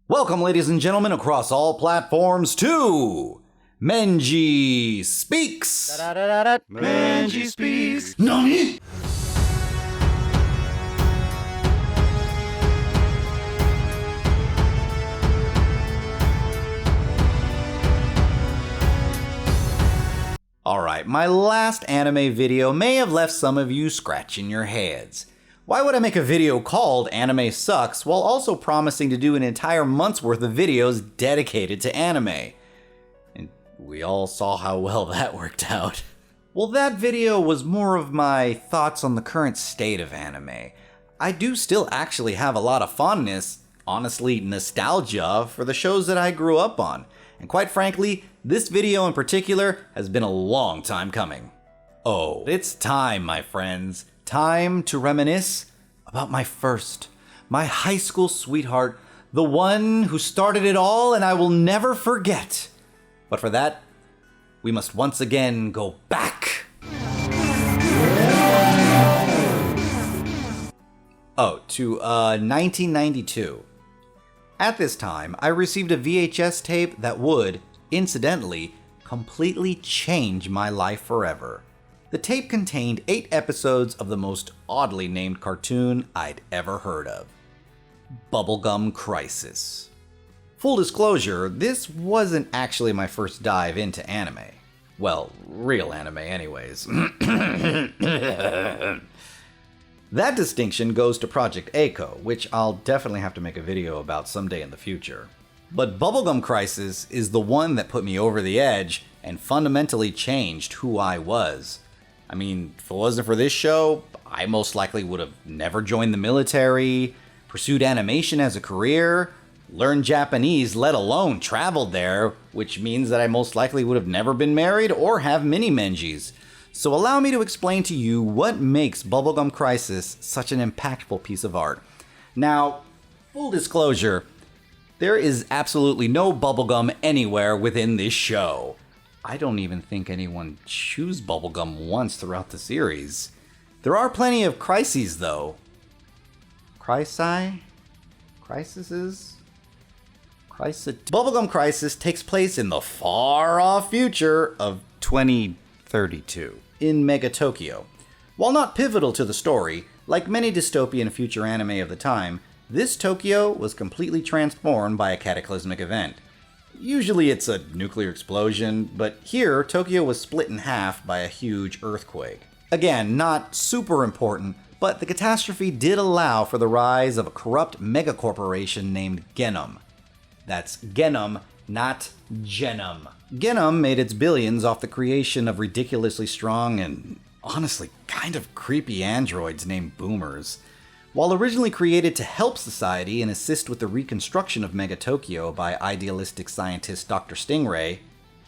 Welcome, ladies and gentlemen, across all platforms to Menji Speaks. Menji Speaks. Nani? Alright, my last anime video may have left some of you scratching your heads. Why would I make a video called Anime Sucks while also promising to do an entire month's worth of videos dedicated to anime? And we all saw how well that worked out. Well, that video was more of my thoughts on the current state of anime. I do still actually have a lot of fondness, honestly nostalgia, for the shows that I grew up on. And quite frankly, this video in particular has been a long time coming. Oh, it's time, my friends. Time to reminisce about my high school sweetheart, the one who started it all and I will never forget. But for that, we must once again go back. To 1992. At this time, I received a VHS tape that would, incidentally, completely change my life forever. The tape contained 8 episodes of the most oddly named cartoon I'd ever heard of. Bubblegum Crisis. Full disclosure, this wasn't actually my first dive into anime. Well, real anime anyways. That distinction goes to Project A-ko, which I'll definitely have to make a video about someday in the future. But Bubblegum Crisis is the one that put me over the edge and fundamentally changed who I was. I mean, if it wasn't for this show, I most likely would have never joined the military, pursued animation as a career, learned Japanese, let alone traveled there, which means that I most likely would have never been married or have mini Menjis. So allow me to explain to you what makes Bubblegum Crisis such an impactful piece of art. Now, full disclosure, there is absolutely no bubblegum anywhere within this show. I don't even think anyone chews bubblegum once throughout the series. There are plenty of crises, though. Crises? Bubblegum Crisis takes place in the far-off future of 2032 in Mega Tokyo. While not pivotal to the story, like many dystopian future anime of the time, this Tokyo was completely transformed by a cataclysmic event. Usually it's a nuclear explosion, but here Tokyo was split in half by a huge earthquake. Again, not super important, but the catastrophe did allow for the rise of a corrupt megacorporation named Genom. That's Genom, not Genom. Genom made its billions off the creation of ridiculously strong and honestly kind of creepy androids named Boomers. While originally created to help society and assist with the reconstruction of Mega Tokyo by idealistic scientist Dr. Stingray,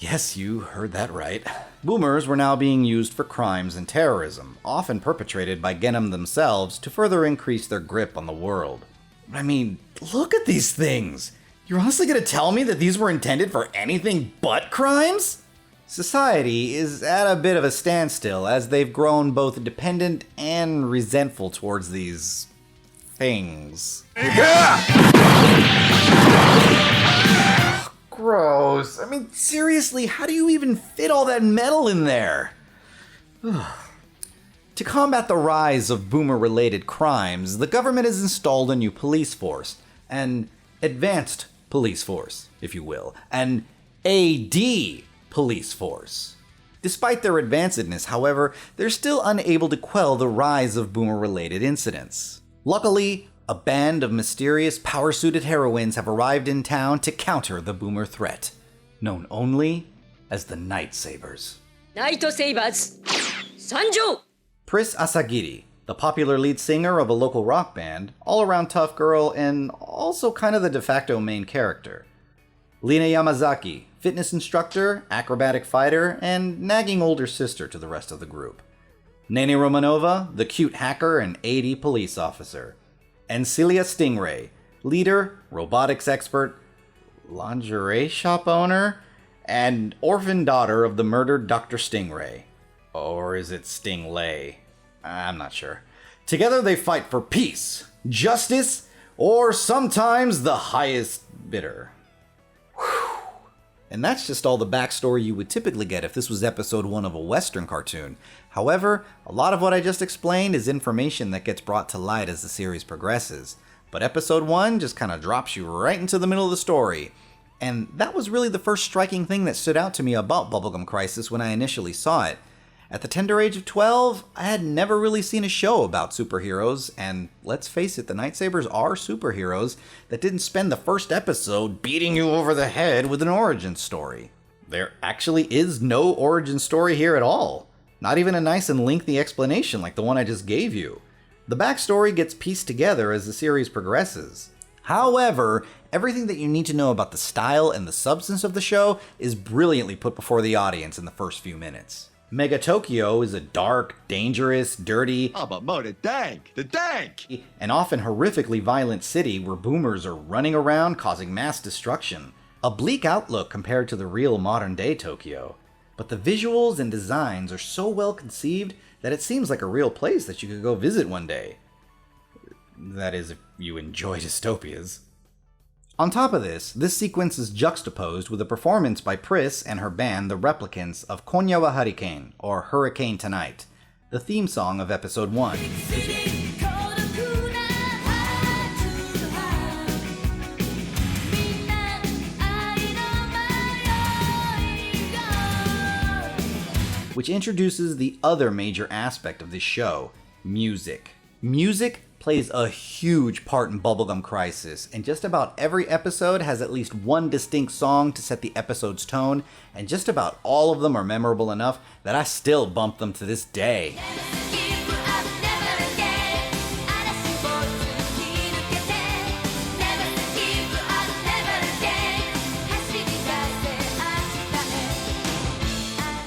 yes, you heard that right, Boomers were now being used for crimes and terrorism, often perpetrated by Genom themselves to further increase their grip on the world. I mean, look at these things! You're honestly gonna tell me that these were intended for anything but crimes? Society is at a bit of a standstill as they've grown both dependent and resentful towards these things. Yeah! Gross. I mean, seriously, how do you even fit all that metal in there? To combat the rise of boomer-related crimes, the government has installed a new police force, an advanced police force, if you will, an AD police force. Despite their advancedness, however, they're still unable to quell the rise of boomer-related incidents. Luckily, a band of mysterious power-suited heroines have arrived in town to counter the boomer threat, known only as the Night Sabers. Night Sabers, Sanjo! Pris Asagiri, the popular lead singer of a local rock band, all-around tough girl, and also kind of the de facto main character. Lina Yamazaki, fitness instructor, acrobatic fighter, and nagging older sister to the rest of the group. Nene Romanova, the cute hacker and AD police officer. And Celia Stingray, leader, robotics expert, lingerie shop owner, and orphan daughter of the murdered Dr. Stingray. Or is it Stinglay? I'm not sure. Together they fight for peace, justice, or sometimes the highest bitter. Whew. And that's just all the backstory you would typically get if this was episode 1 of a Western cartoon. However, a lot of what I just explained is information that gets brought to light as the series progresses. But episode 1 just kind of drops you right into the middle of the story. And that was really the first striking thing that stood out to me about Bubblegum Crisis when I initially saw it. At the tender age of 12, I had never really seen a show about superheroes, and let's face it, the Nightsabers are superheroes that didn't spend the first episode beating you over the head with an origin story. There actually is no origin story here at all. Not even a nice and lengthy explanation like the one I just gave you. The backstory gets pieced together as the series progresses. However, everything that you need to know about the style and the substance of the show is brilliantly put before the audience in the first few minutes. Mega Tokyo is a dark, dangerous, dirty, but Mo, the dank! and often horrifically violent city where boomers are running around causing mass destruction. A bleak outlook compared to the real modern-day Tokyo. But the visuals and designs are so well conceived that it seems like a real place that you could go visit one day. That is, if you enjoy dystopias. On top of this sequence is juxtaposed with a performance by Pris and her band, the Replicants, of Konya wa Hurricane, or Hurricane Tonight, the theme song of episode 1. Which introduces the other major aspect of this show, music. Music plays a huge part in Bubblegum Crisis, and just about every episode has at least one distinct song to set the episode's tone, and just about all of them are memorable enough that I still bump them to this day.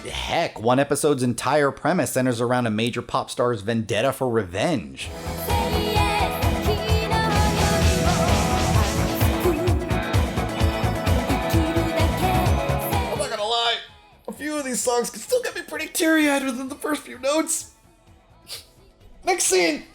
Heck, one episode's entire premise centers around a major pop star's vendetta for revenge. These songs can still get me pretty teary-eyed within the first few notes. Next scene!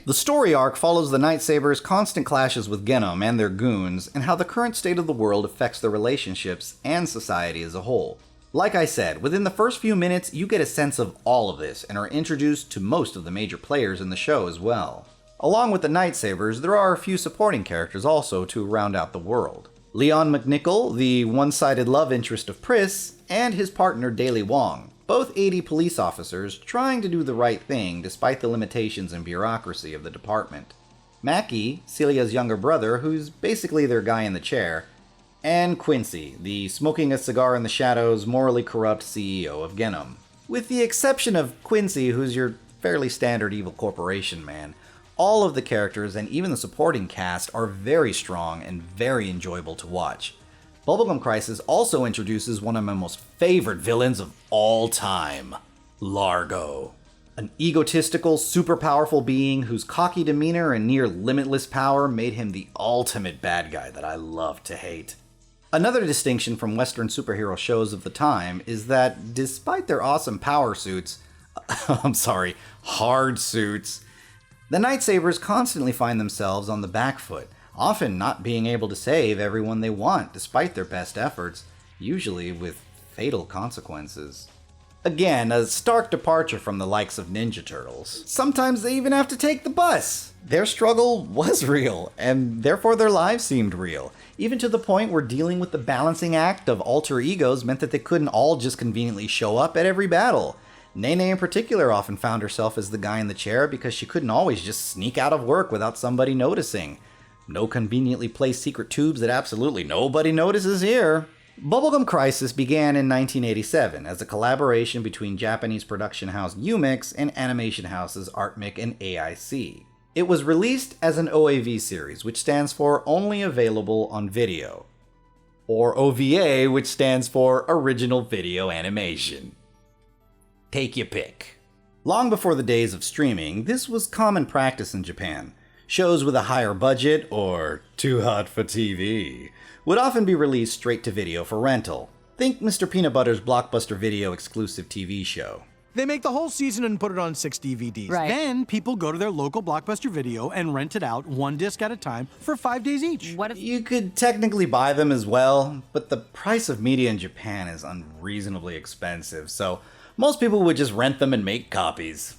The story arc follows the Nightsabers' constant clashes with Genom and their goons, and how the current state of the world affects their relationships and society as a whole. Like I said, within the first few minutes, you get a sense of all of this, and are introduced to most of the major players in the show as well. Along with the Nightsabers, there are a few supporting characters also to round out the world. Leon McNichol, the one-sided love interest of Pris, and his partner Daly Wong, both 80 police officers trying to do the right thing despite the limitations and bureaucracy of the department. Mackie, Celia's younger brother, who's basically their guy in the chair, and Quincy, the smoking a cigar in the shadows, morally corrupt CEO of Genom. With the exception of Quincy, who's your fairly standard evil corporation man, all of the characters and even the supporting cast are very strong and very enjoyable to watch. Bubblegum Crisis also introduces one of my most favorite villains of all time, Largo. An egotistical, super powerful being whose cocky demeanor and near limitless power made him the ultimate bad guy that I love to hate. Another distinction from Western superhero shows of the time is that despite their awesome power suits, hard suits, the Nightsabers constantly find themselves on the back foot, often not being able to save everyone they want despite their best efforts, usually with fatal consequences. Again, a stark departure from the likes of Ninja Turtles. Sometimes they even have to take the bus. Their struggle was real, and therefore their lives seemed real, even to the point where dealing with the balancing act of alter egos meant that they couldn't all just conveniently show up at every battle. Nene in particular often found herself as the guy in the chair because she couldn't always just sneak out of work without somebody noticing. No conveniently placed secret tubes that absolutely nobody notices here. Bubblegum Crisis began in 1987 as a collaboration between Japanese production house Umix and animation houses Artmic and AIC. It was released as an OAV series, which stands for Only Available on Video, or OVA, which stands for Original Video Animation. Take your pick. Long before the days of streaming, this was common practice in Japan. Shows with a higher budget, or too hot for TV, would often be released straight to video for rental. Think Mr. Peanut Butter's Blockbuster Video exclusive TV show. They make the whole season and put it on 6 DVDs. Right. Then people go to their local Blockbuster Video and rent it out 1 disc at a time for 5 days each. What if You could technically buy them as well, but the price of media in Japan is unreasonably expensive, so most people would just rent them and make copies.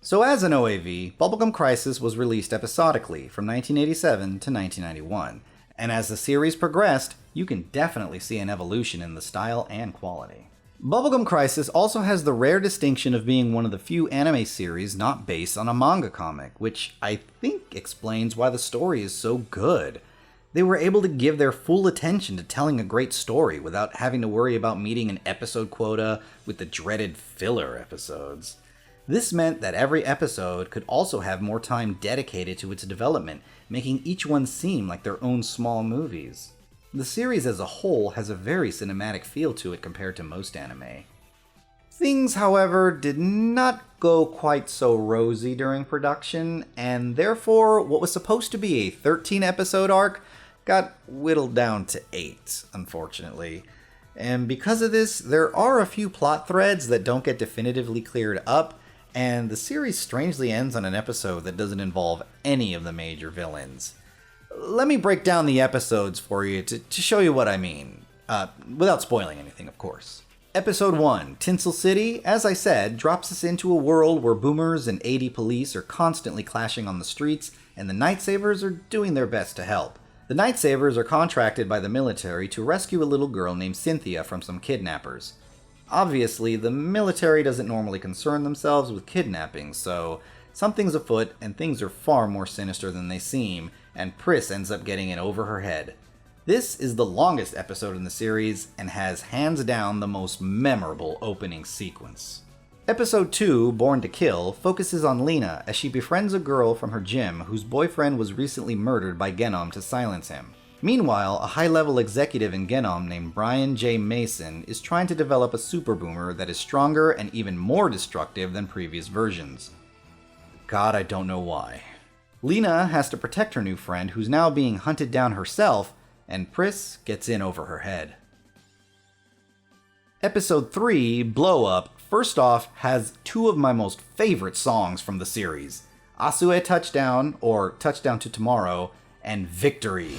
So as an OAV, Bubblegum Crisis was released episodically from 1987 to 1991, and as the series progressed, you can definitely see an evolution in the style and quality. Bubblegum Crisis also has the rare distinction of being one of the few anime series not based on a manga comic, which I think explains why the story is so good. They were able to give their full attention to telling a great story without having to worry about meeting an episode quota with the dreaded filler episodes. This meant that every episode could also have more time dedicated to its development, making each one seem like their own small movies. The series as a whole has a very cinematic feel to it compared to most anime. Things, however, did not go quite so rosy during production, and therefore what was supposed to be a 13-episode arc got whittled down to 8, unfortunately. And because of this, there are a few plot threads that don't get definitively cleared up, and the series strangely ends on an episode that doesn't involve any of the major villains. Let me break down the episodes for you to show you what I mean, without spoiling anything, of course. Episode 1, Tinsel City, as I said, drops us into a world where boomers and 80 police are constantly clashing on the streets, and the Night Sabers are doing their best to help. The Night Sabers are contracted by the military to rescue a little girl named Cynthia from some kidnappers. Obviously, the military doesn't normally concern themselves with kidnapping, so something's afoot and things are far more sinister than they seem, and Pris ends up getting in over her head. This is the longest episode in the series and has hands down the most memorable opening sequence. Episode 2, Born to Kill, focuses on Lena as she befriends a girl from her gym whose boyfriend was recently murdered by Genom to silence him. Meanwhile, a high-level executive in Genom named Brian J. Mason is trying to develop a super boomer that is stronger and even more destructive than previous versions. God, I don't know why. Lena has to protect her new friend who's now being hunted down herself, and Pris gets in over her head. Episode 3, Blow Up, first off, has 2 of my most favorite songs from the series, Asue Touchdown, or Touchdown to Tomorrow, and Victory.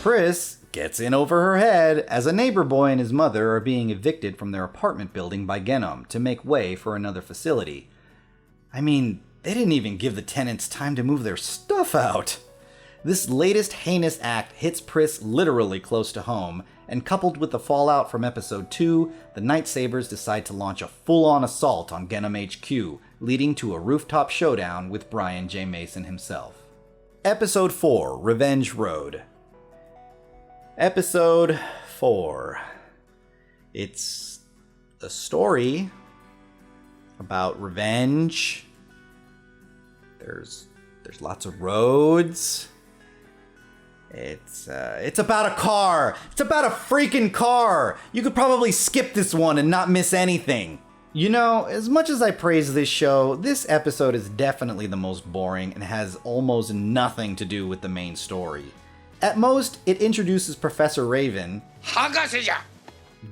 Pris gets in over her head as a neighbor boy and his mother are being evicted from their apartment building by Genom to make way for another facility. I mean, they didn't even give the tenants time to move their stuff out. This latest heinous act hits Pris literally close to home, and coupled with the fallout from episode 2, the Night Sabers decide to launch a full-on assault on Genom HQ, leading to a rooftop showdown with Brian J. Mason himself. Episode 4, Revenge Road. Episode 4. It's a story about revenge. There's lots of roads. It's about a car. It's about a freaking car. You could probably skip this one and not miss anything. You know, as much as I praise this show, this episode is definitely the most boring and has almost nothing to do with the main story. At most, it introduces Professor Raven,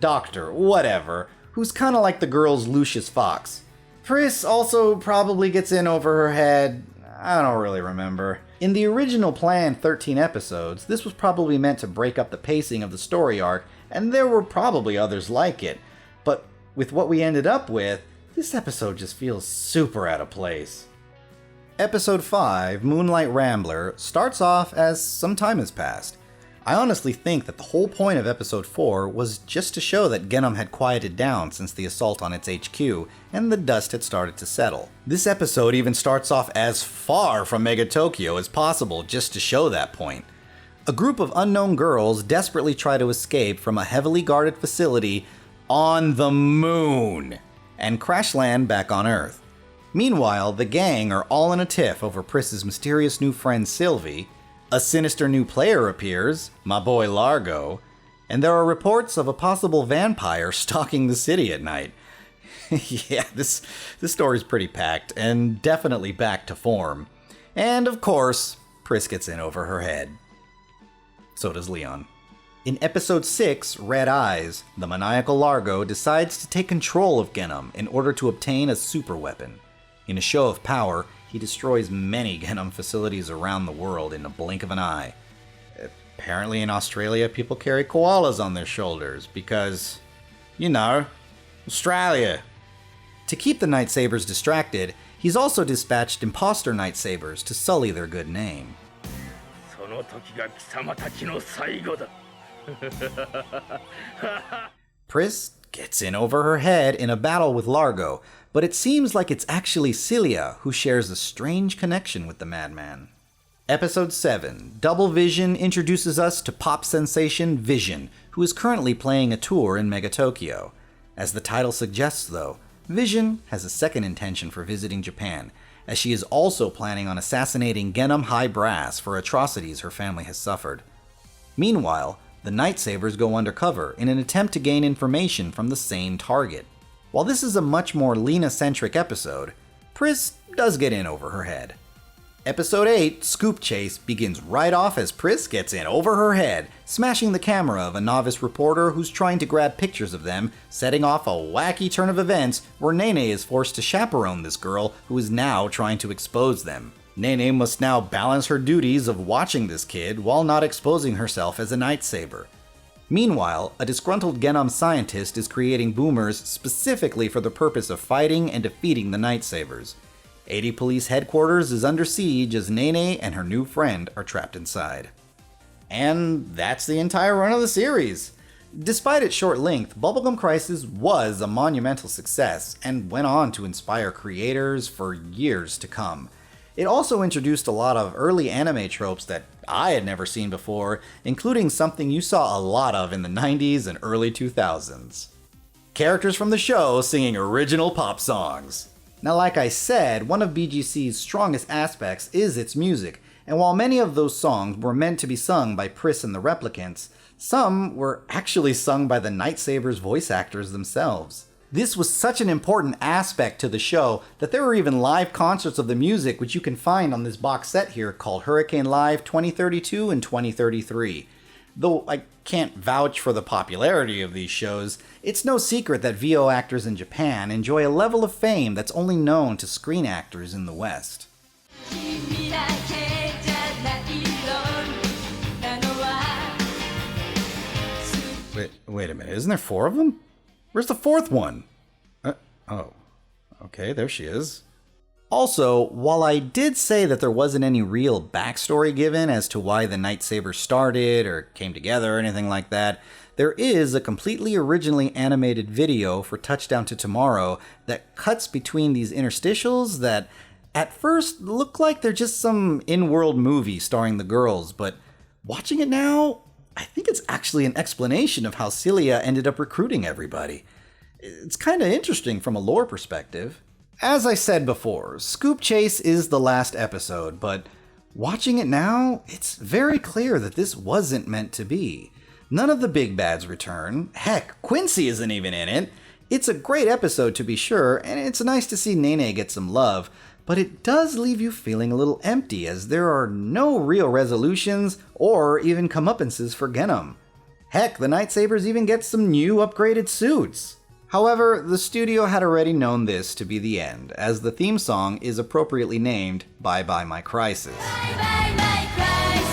Doctor, whatever, who's kinda like the girl's Lucius Fox. Pris also probably gets in over her head. I don't really remember. In the original planned 13 episodes, this was probably meant to break up the pacing of the story arc, and there were probably others like it. But with what we ended up with, this episode just feels super out of place. Episode 5, Moonlight Rambler, starts off as some time has passed. I honestly think that the whole point of episode 4 was just to show that Genom had quieted down since the assault on its HQ, and the dust had started to settle. This episode even starts off as far from Mega Tokyo as possible just to show that point. A group of unknown girls desperately try to escape from a heavily guarded facility on the moon, and crash land back on Earth. Meanwhile, the gang are all in a tiff over Pris's mysterious new friend Sylvie, a sinister new player appears, my boy Largo, and there are reports of a possible vampire stalking the city at night. Yeah, this story's pretty packed, and definitely back to form. And of course, Pris gets in over her head. So does Leon. In episode 6, Red Eyes, the maniacal Largo decides to take control of Genom in order to obtain a super weapon. In a show of power, he destroys many Genom facilities around the world in a blink of an eye. Apparently in Australia, people carry koalas on their shoulders because, you know, Australia. To keep the Night Sabers distracted, he's also dispatched imposter Night Sabers to sully their good name. Pris gets in over her head in a battle with Largo, but it seems like it's actually Celia who shares a strange connection with the madman. Episode 7, Double Vision introduces us to pop sensation Vision, who is currently playing a tour in Megatokyo. As the title suggests, though, Vision has a second intention for visiting Japan, as she is also planning on assassinating Genom High Brass for atrocities her family has suffered. Meanwhile, the Night Sabers go undercover in an attempt to gain information from the same target. While this is a much more Lena-centric episode, Pris does get in over her head. Episode 8, Scoop Chase, begins right off as Pris gets in over her head, smashing the camera of a novice reporter who's trying to grab pictures of them, setting off a wacky turn of events where Nene is forced to chaperone this girl who is now trying to expose them. Nene must now balance her duties of watching this kid while not exposing herself as a Night Saber. Meanwhile, a disgruntled Genom scientist is creating boomers specifically for the purpose of fighting and defeating the Night Sabers. 80 Police Headquarters is under siege as Nene and her new friend are trapped inside. And that's the entire run of the series. Despite its short length, Bubblegum Crisis was a monumental success and went on to inspire creators for years to come. It also introduced a lot of early anime tropes that I had never seen before, including something you saw a lot of in the 90s and early 2000s. Characters from the show singing original pop songs. Now, like I said, one of BGC's strongest aspects is its music, and while many of those songs were meant to be sung by Pris and the Replicants, some were actually sung by the Night Sabers voice actors themselves. This was such an important aspect to the show that there were even live concerts of the music, which you can find on this box set here called Hurricane Live 2032 and 2033. Though I can't vouch for the popularity of these shows, it's no secret that VO actors in Japan enjoy a level of fame that's only known to screen actors in the West. Wait a minute, isn't there 4 of them? Where's the 4th one? Oh, okay, there she is. Also, while I did say that there wasn't any real backstory given as to why the Night Sabers started or came together or anything like that, there is a completely originally animated video for Touchdown to Tomorrow that cuts between these interstitials that at first look like they're just some in-world movie starring the girls, but watching it now, I think it's actually an explanation of how Celia ended up recruiting everybody. It's kind of interesting from a lore perspective. As I said before, Scoop Chase is the last episode, but watching it now, it's very clear that this wasn't meant to be. None of the big bads return. Heck, Quincy isn't even in it. It's a great episode to be sure, and it's nice to see Nene get some love, but it does leave you feeling a little empty as there are no real resolutions or even comeuppances for Genom. Heck, the Night Sabers even get some new upgraded suits. However, the studio had already known this to be the end, as the theme song is appropriately named Bye Bye My Crisis. Bye bye my crisis.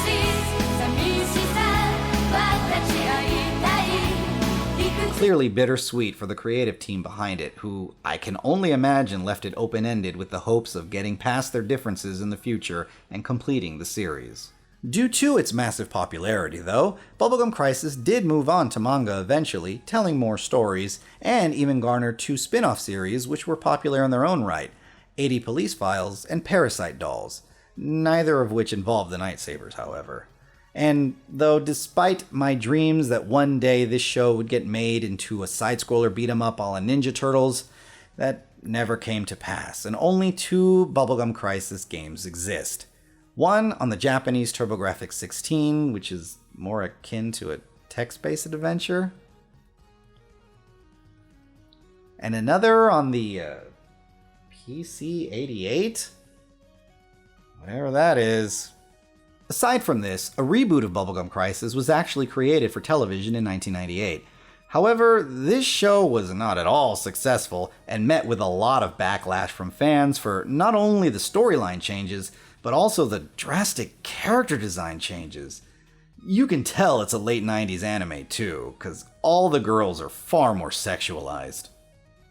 Clearly bittersweet for the creative team behind it, who I can only imagine left it open-ended with the hopes of getting past their differences in the future and completing the series. Due to its massive popularity, though, Bubblegum Crisis did move on to manga eventually, telling more stories, and even garnered 2 spin-off series which were popular in their own right, 80 Police Files and Parasite Dolls, neither of which involved the Night Sabers, however. And though despite my dreams that one day this show would get made into a side-scroller beat-em-up a la Ninja Turtles, that never came to pass, and only 2 Bubblegum Crisis games exist. One on the Japanese TurboGrafx 16, which is more akin to a text-based adventure. and another on the PC-88? Whatever that is. Aside from this, a reboot of Bubblegum Crisis was actually created for television in 1998. However, this show was not at all successful and met with a lot of backlash from fans for not only the storyline changes, but also the drastic character design changes. You can tell it's a late 90s anime too, because all the girls are far more sexualized.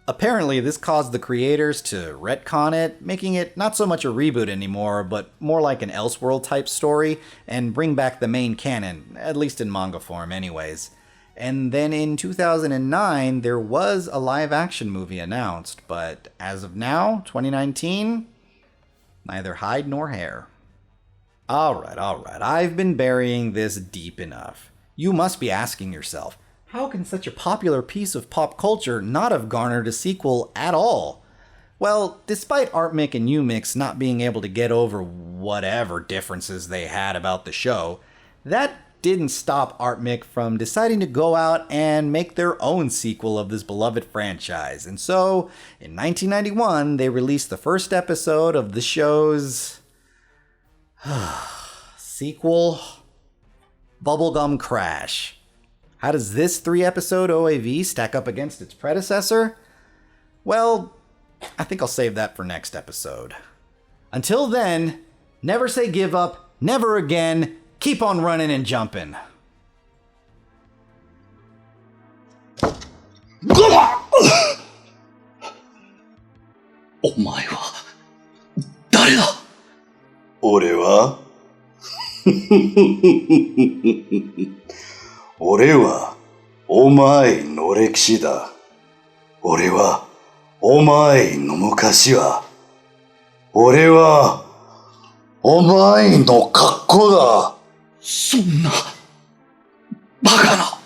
Apparently, this caused the creators to retcon it, making it not so much a reboot anymore, but more like an Elseworld type story, and bring back the main canon, at least in manga form anyways. And then in 2009, there was a live action movie announced, but as of now, 2019, neither hide nor hair. Alright, I've been burying this deep enough. You must be asking yourself, how can such a popular piece of pop culture not have garnered a sequel at all? Well, despite Artmix and Umix not being able to get over whatever differences they had about the show, that didn't stop Artmix from deciding to go out and make their own sequel of this beloved franchise. And so, in 1991, they released the first episode of the show's sequel, Bubblegum Crash. How does this 3-episode OAV stack up against its predecessor? Well, I think I'll save that for next episode. Until then, never say give up, never again, keep on running and jumping. お前は誰だ？俺は俺はお前の歴史だ。俺はお前の昔は。俺はお前の格好だ。そんなバカな。